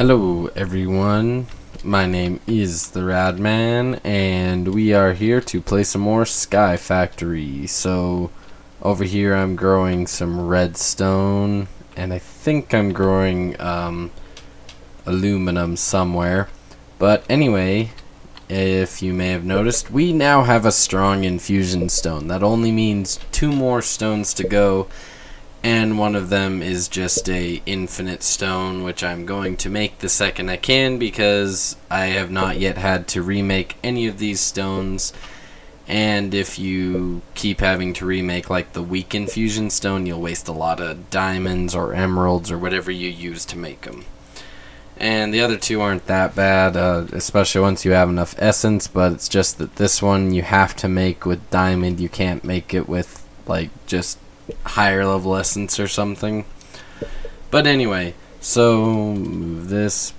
Hello everyone, my name is the Radman, and we are here to play some more Sky Factory. So, over here I'm growing some redstone, and I think I'm growing aluminum somewhere. But anyway, if you may have noticed, we now have a strong infusion stone. That only means 2 more stones to go. And one of them is just a infinite stone, which I'm going to make the second I can, because I have not yet had to remake any of these stones. And if you keep having to remake like the weak infusion stone, you'll waste a lot of diamonds or emeralds or whatever you use to make them. And the other 2 aren't that bad, especially once you have enough essence, but it's just that this one you have to make with diamond. You can't make it with like just higher level essence or something. But anyway, so move this.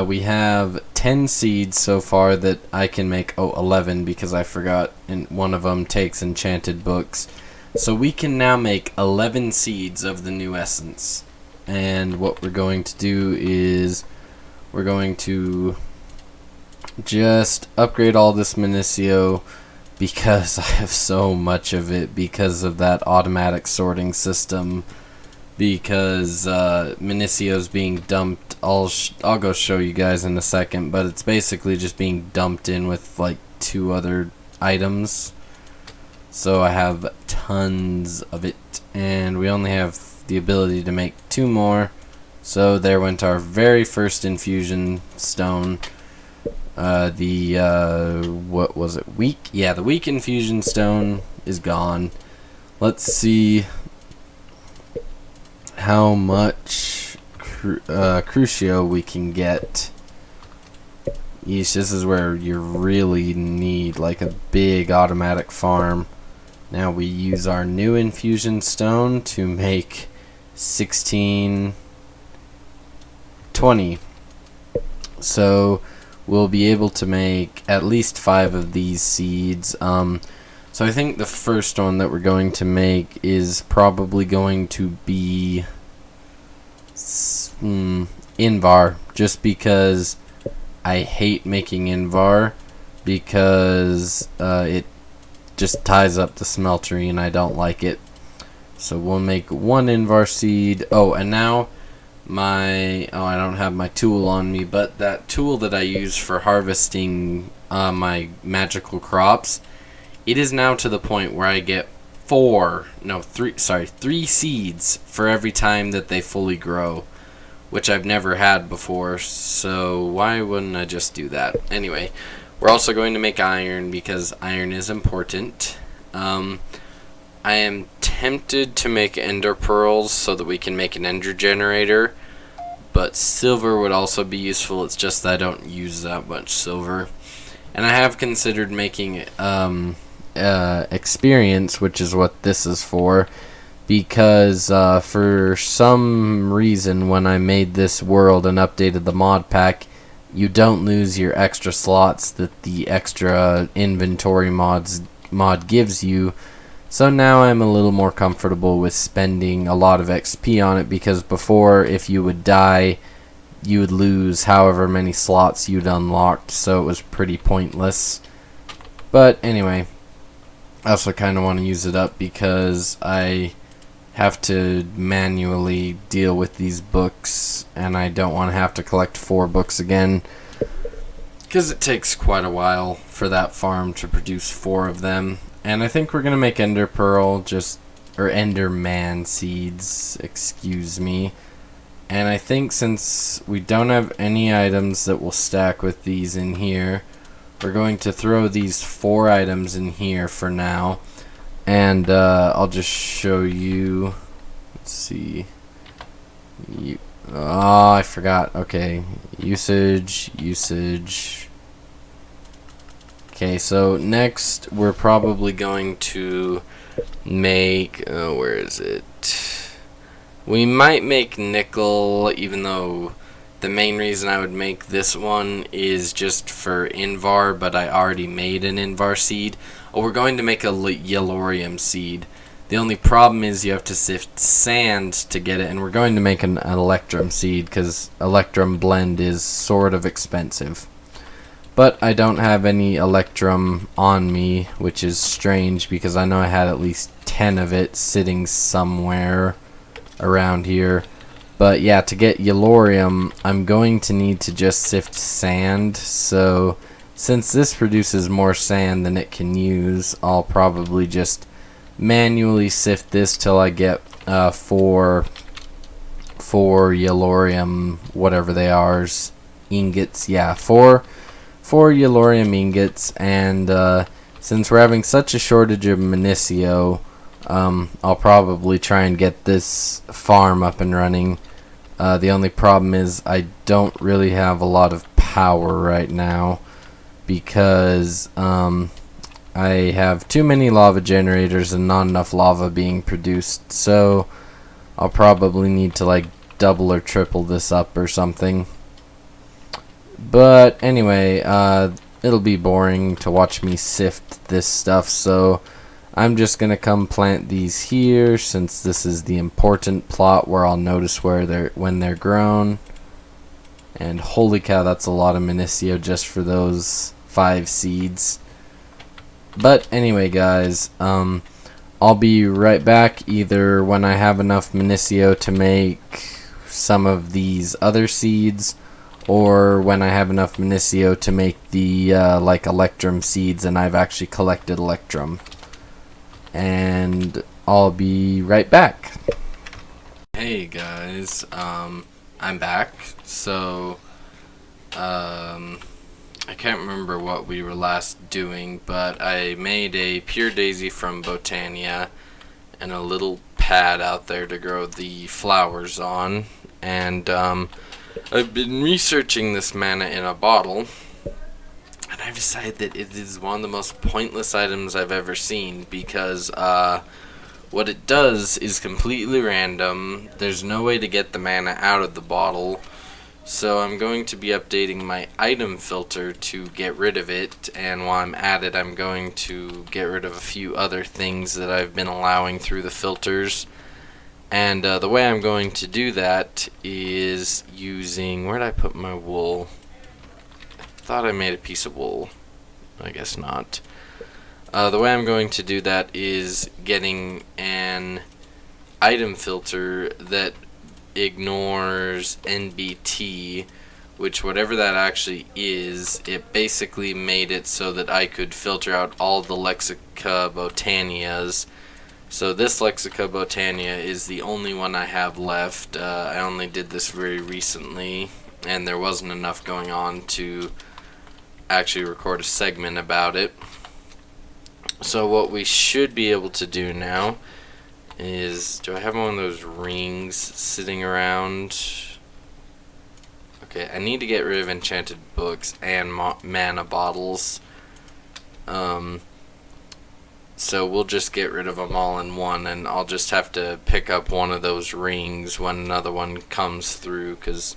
We have 10 seeds so far that I can make. 11, because I forgot, and one of them takes enchanted books. So we can now make 11 seeds of the new essence. And what we're going to do is we're going to just upgrade all this Minicio, because I have so much of it because of that automatic sorting system, because Minicio's being dumped. I'll go show you guys in a second, but it's basically just being dumped in with like 2 other items. So I have tons of it, and we only have the ability to make 2 more. So there went our very first infusion stone. What was it? Weak? Yeah, the weak infusion stone is gone. Let's see how much Crucio we can get. Yeesh, this is where you really need like a big automatic farm. Now we use our new infusion stone to make 16, 20. So we'll be able to make at least 5 of these seeds. So I think the first one that we're going to make is probably going to be Invar, just because I hate making Invar, because it just ties up the smeltery and I don't like it. So we'll make 1 Invar seed. And now I don't have my tool on me, but that tool that I use for harvesting my magical crops, it is now to the point where I get 3 seeds for every time that they fully grow, which I've never had before. So why wouldn't I just do that? Anyway, we're also going to make iron, because iron is important. I am tempted to make ender pearls so that we can make an ender generator, but silver would also be useful. It's just that I don't use that much silver. And I have considered making experience, which is what this is for, because for some reason when I made this world and updated the mod pack, you don't lose your extra slots that the extra inventory mod gives you. So now I'm a little more comfortable with spending a lot of XP on it, because before, if you would die, you would lose however many slots you'd unlocked, so it was pretty pointless. But anyway, I also kind of want to use it up because I have to manually deal with these books, and I don't want to have to collect 4 books again, because it takes quite a while for that farm to produce 4 of them. And I think we're going to make ender pearl, or enderman seeds, excuse me. And I think since we don't have any items that will stack with these in here, we're going to throw these 4 items in here for now. And I'll just show you. Let's see. I forgot. Okay, usage. Okay, so next we're probably going to make, where is it? We might make nickel, even though the main reason I would make this one is just for Invar, but I already made an Invar seed. We're going to make a Yellorium seed. The The only problem is you have to sift sand to get it, and we're going to make an electrum seed because electrum blend is sort of expensive. But I don't have any electrum on me, which is strange because I know I had at least 10 of it sitting somewhere around here. But yeah, to get yellorium, I'm going to need to just sift sand. So since this produces more sand than it can use, I'll probably just manually sift this till I get 4 yellorium, whatever they are, ingots. Yeah, 4 yellorium ingots. And since we're having such a shortage of Minicio, I'll probably try and get this farm up and running. The only problem is I don't really have a lot of power right now because I have too many lava generators and not enough lava being produced, so I'll probably need to like double or triple this up or something. But anyway, it'll be boring to watch me sift this stuff, so I'm just gonna come plant these here since this is the important plot where I'll notice when they're grown. And holy cow, that's a lot of Minicio just for those 5 seeds. But anyway, guys, I'll be right back either when I have enough Minicio to make some of these other seeds, or when I have enough Minicio to make the like electrum seeds and I've actually collected electrum. And I'll be right back. Hey guys, I'm back. So I can't remember what we were last doing, but I made a pure daisy from Botania and a little pad out there to grow the flowers on. And I've been researching this mana in a bottle, and I've decided that it is one of the most pointless items I've ever seen because what it does is completely random. There's no way to get the mana out of the bottle. So I'm going to be updating my item filter to get rid of it, and while I'm at it, I'm going to get rid of a few other things that I've been allowing through the filters. And the way I'm going to do that is using, where did I put my wool? I thought I made a piece of wool. I guess not. The way I'm going to do that is getting an item filter that ignores NBT, which whatever that actually is, it basically made it so that I could filter out all the Lexica Botanias. So this Lexica Botania is the only one I have left. I only did this very recently, and there wasn't enough going on to actually record a segment about it. So what we should be able to do now is, do I have one of those rings sitting around? Okay, I need to get rid of enchanted books and mana bottles. So we'll just get rid of them all in one, and I'll just have to pick up one of those rings when another one comes through, because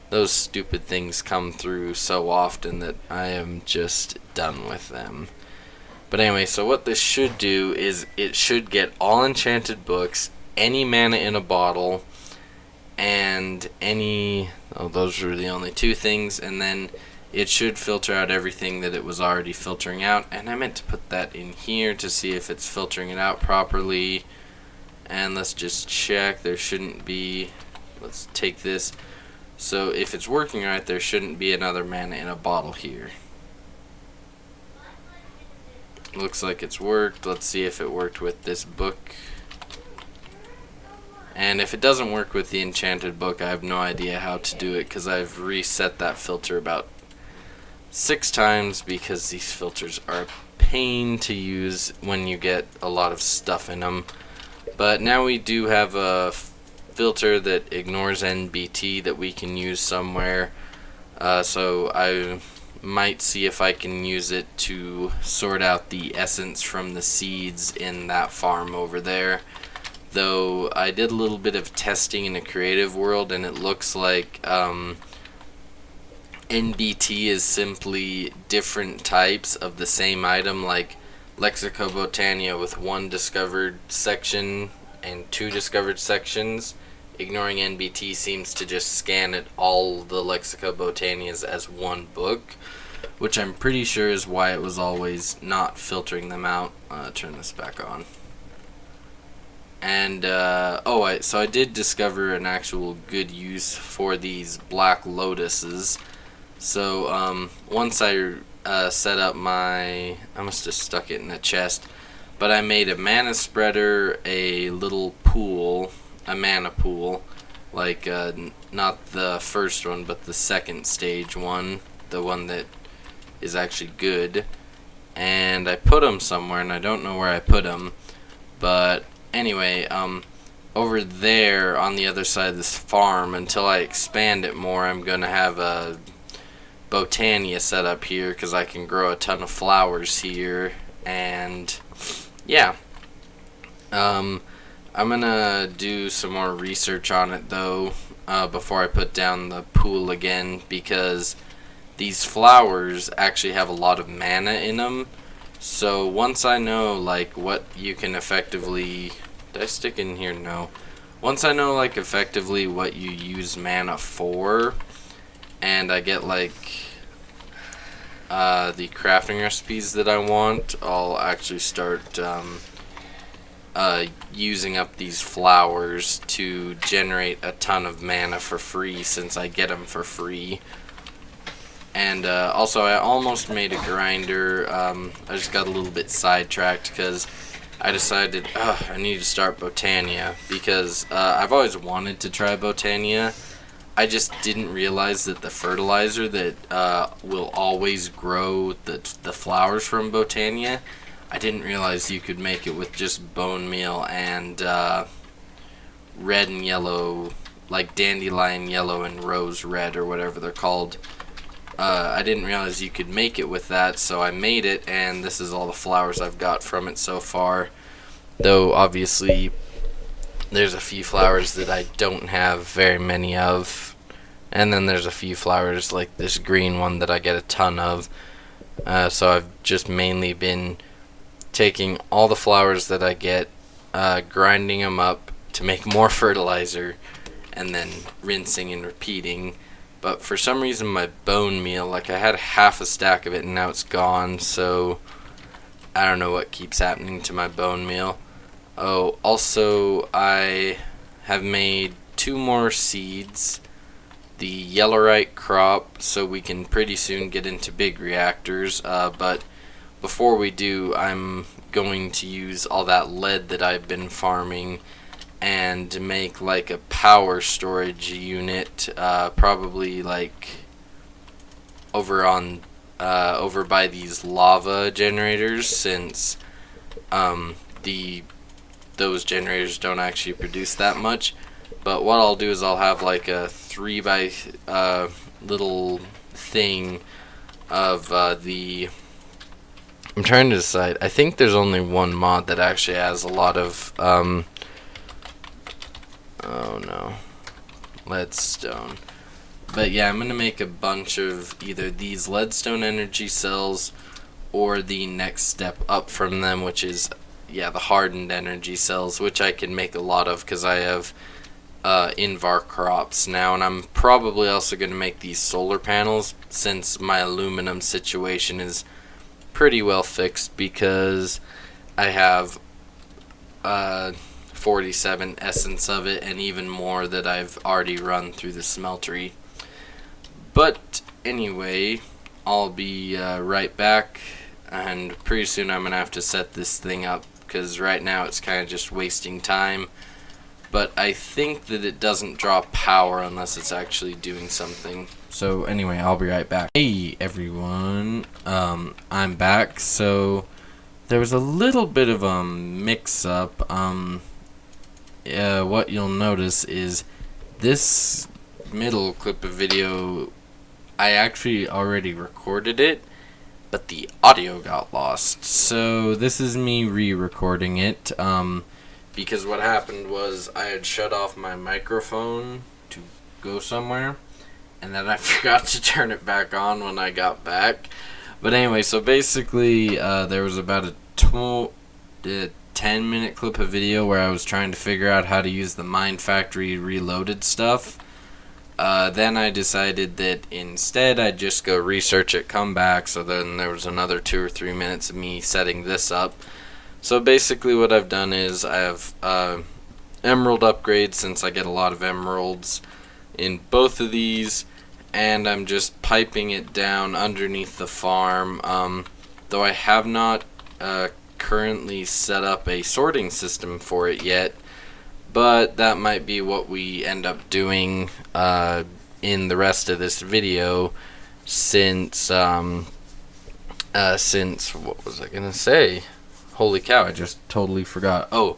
those stupid things come through so often that I am just done with them. But anyway, so what this should do is it should get all enchanted books, any mana in a bottle, and any, oh, those were the only 2 things, and then it should filter out everything that it was already filtering out. And I meant to put that in here to see if it's filtering it out properly. And let's just check. There shouldn't be, let's take this. So if it's working right, there shouldn't be another mana in a bottle here. Looks like it's worked. Let's see if it worked with this book. And if it doesn't work with the enchanted book, I have no idea how to do it, because I've reset that filter about 6 times, because these filters are a pain to use when you get a lot of stuff in them. But now we do have a filter that ignores NBT that we can use somewhere. So I might see if I can use it to sort out the essence from the seeds in that farm over there. Though I did a little bit of testing in a creative world, and it looks like NBT is simply different types of the same item. Like Lexicobotania with 1 discovered section and 2 discovered sections. Ignoring NBT seems to just scan it all the Lexicobotanias as 1 book, which I'm pretty sure is why it was always not filtering them out. Turn this back on. And, so I did discover an actual good use for these Black Lotuses. So, once I set up I must have stuck it in a chest, but I made a mana spreader, a little pool, a mana pool, like, not the first one, but the second stage one, the one that is actually good, and I put them somewhere, and I don't know where I put them, but anyway, over there on the other side of this farm, until I expand it more, I'm going to have a Botania set up here, because I can grow a ton of flowers here, and yeah. I'm going to do some more research on it, though, before I put down the pool again, because these flowers actually have a lot of mana in them. So once I know, like, what you can effectively... Did I stick in here? No. Once I know, like, effectively what you use mana for, and I get, like, the crafting recipes that I want, I'll actually start using up these flowers to generate a ton of mana for free, since I get them for free. And also, I almost made a grinder. I just got a little bit sidetracked because I decided I need to start Botania, because I've always wanted to try Botania. I just didn't realize that the fertilizer that will always grow the flowers from Botania, I didn't realize you could make it with just bone meal and red and yellow, like dandelion yellow and rose red, or whatever they're called. I didn't realize you could make it with that, so I made it, and this is all the flowers I've got from it so far. Though, obviously, there's a few flowers that I don't have very many of, and then there's a few flowers like this green one that I get a ton of. So I've just mainly been taking all the flowers that I get, grinding them up to make more fertilizer, and then rinsing and repeating. But for some reason my bone meal, like, I had half a stack of it and now it's gone, so I don't know what keeps happening to my bone meal. Oh, also I have made 2 more seeds, the Yellowrite crop, so we can pretty soon get into big reactors, but before we do, I'm going to use all that lead that I've been farming and make, like, a power storage unit, probably, like, over by these lava generators, since those generators don't actually produce that much. But what I'll do is I'll have, like, a 3 by little thing of I'm trying to decide. I think there's only one mod that actually has a lot of oh no, leadstone. But yeah, I'm going to make a bunch of either these leadstone energy cells or the next step up from them, which is, yeah, the hardened energy cells, which I can make a lot of because I have Invar crops now. And I'm probably also going to make these solar panels, since my aluminum situation is pretty well fixed, because I have 47 essence of it, and even more that I've already run through the smeltery. But anyway, I'll be right back, and pretty soon I'm going to have to set this thing up, because right now it's kind of just wasting time. But I think that it doesn't draw power unless it's actually doing something. So anyway, I'll be right back. Hey everyone, I'm back. So there was a little bit of a mix-up. What you'll notice is this middle clip of video, I actually already recorded it, but the audio got lost. So this is me re-recording it, because what happened was I had shut off my microphone to go somewhere, and then I forgot to turn it back on when I got back. But anyway, so basically there was about a 10-minute clip of video where I was trying to figure out how to use the Mine Factory Reloaded stuff. Then I decided that instead I'd just go research it, come back, so then there was another 2 or 3 minutes of me setting this up. So basically what I've done is I have emerald upgrades, since I get a lot of emeralds in both of these, and I'm just piping it down underneath the farm, though I have not currently set up a sorting system for it yet. But that might be what we end up doing in the rest of this video, since what was I gonna say? Holy cow, I just totally forgot. Oh,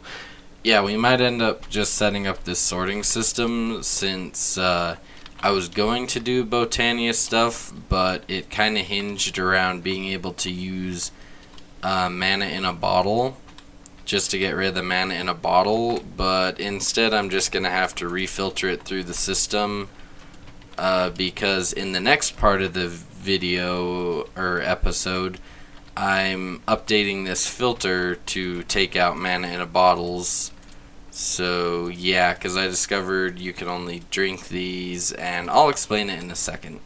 yeah, we might end up just setting up this sorting system, since I was going to do Botania stuff, but it kind of hinged around being able to use mana in a bottle, just to get rid of the mana in a bottle. But instead I'm just gonna have to refilter it through the system, because in the next part of the video or episode I'm updating this filter to take out mana in a bottles. So yeah, because I discovered you can only drink these, and I'll explain it in a second.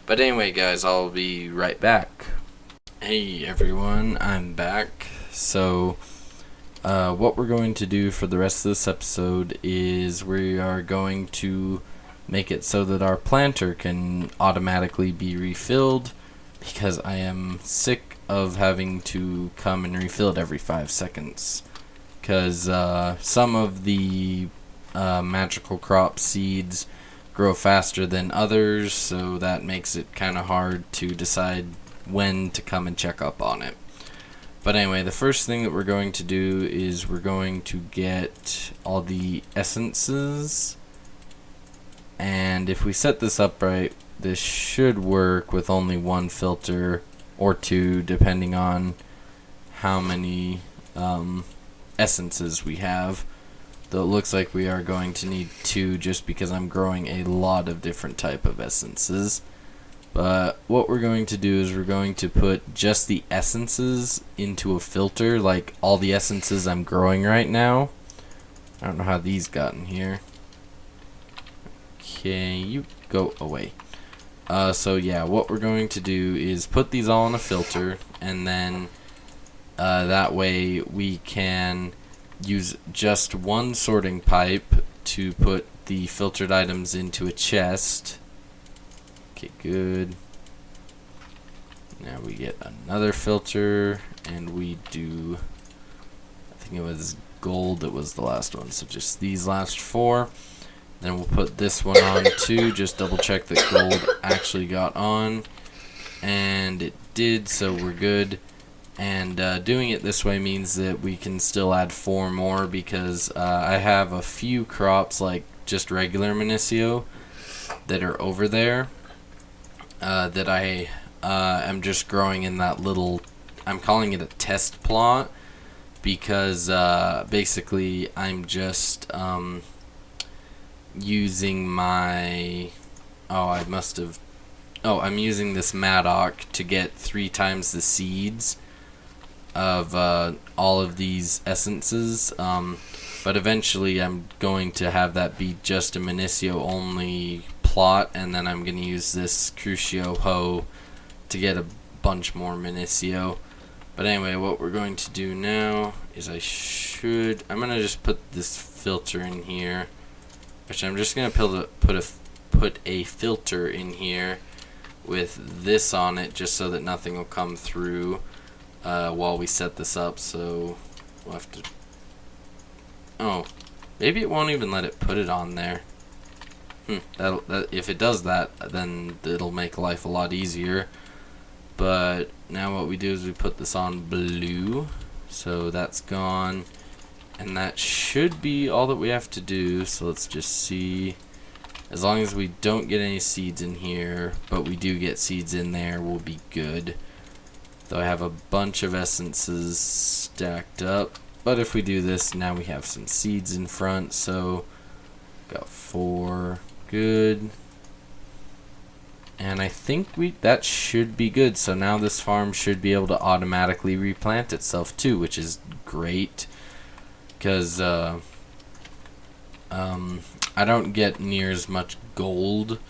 But anyway guys, I'll be right back. Hey everyone, I'm back. So what we're going to do for the rest of this episode is we are going to make it so that our planter can automatically be refilled, because I am sick of having to come and refill it every 5 seconds. Because some of the magical crop seeds grow faster than others, so that makes it kind of hard to decide when to come and check up on it. But anyway, the first thing that we're going to do is we're going to get all the essences, and if we set this up right, this should work with only 1 filter or 2, depending on how many essences we have. Though it looks like we are going to need 2, just because I'm growing a lot of different type of essences. But what we're going to do is we're going to put just the essences into a filter, like all the essences I'm growing right now. I don't know how these got in here. Okay, you go away. So yeah, what we're going to do is put these all in a filter, and then that way we can use just 1 sorting pipe to put the filtered items into a chest. Okay, good. Now we get another filter, and we do, I think it was gold that was the last one, so just these last 4. Then we'll put this one on too, just double check that gold actually got on, and it did, so we're good. And doing it this way means that we can still add 4 more, because I have a few crops, like just regular Minicio, that are over there, that I am just growing in that little, I'm calling it a test plot, because basically I'm just using my, I'm using this Madoc to get 3 times the seeds of all of these essences, but eventually I'm going to have that be just a Minicio only plot, and then I'm going to use this Crucio hoe to get a bunch more Minicio. But anyway, what we're going to do now is I'm going to just put this filter in here, which I'm just going to put a filter in here with this on it, just so that nothing will come through while we set this up. So we'll have to, maybe it won't even let it put it on there. If it does that, then it'll make life a lot easier. But now what we do is we put this on blue, so that's gone, and that should be all that we have to do. So let's just see, as long as we don't get any seeds in here, but we do get seeds in there, we'll be good. Though I have a bunch of essences stacked up, but if we do this, now we have some seeds in front, so got 4, good. And I think that should be good. So now this farm should be able to automatically replant itself too, which is great. Because I don't get near as much gold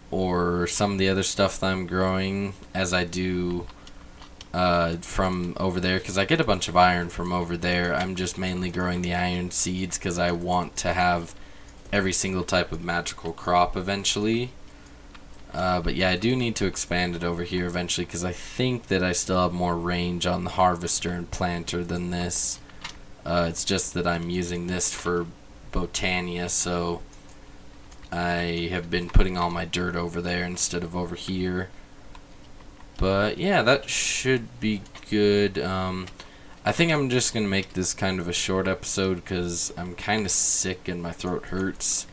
or some of the other stuff that I'm growing as I do from over there, because I get a bunch of iron from over there. I'm just mainly growing the iron seeds because I want to have every single type of magical crop eventually. But yeah, I do need to expand it over here eventually, because I think that I still have more range on the harvester and planter than this. It's just that I'm using this for Botania, so I have been putting all my dirt over there instead of over here. But yeah, that should be good. I think I'm just going to make this kind of a short episode because I'm kind of sick and my throat hurts.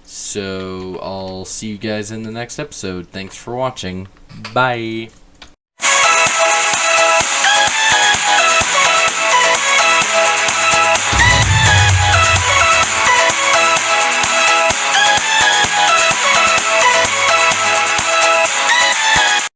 So I'll see you guys in the next episode. Thanks for watching. Bye.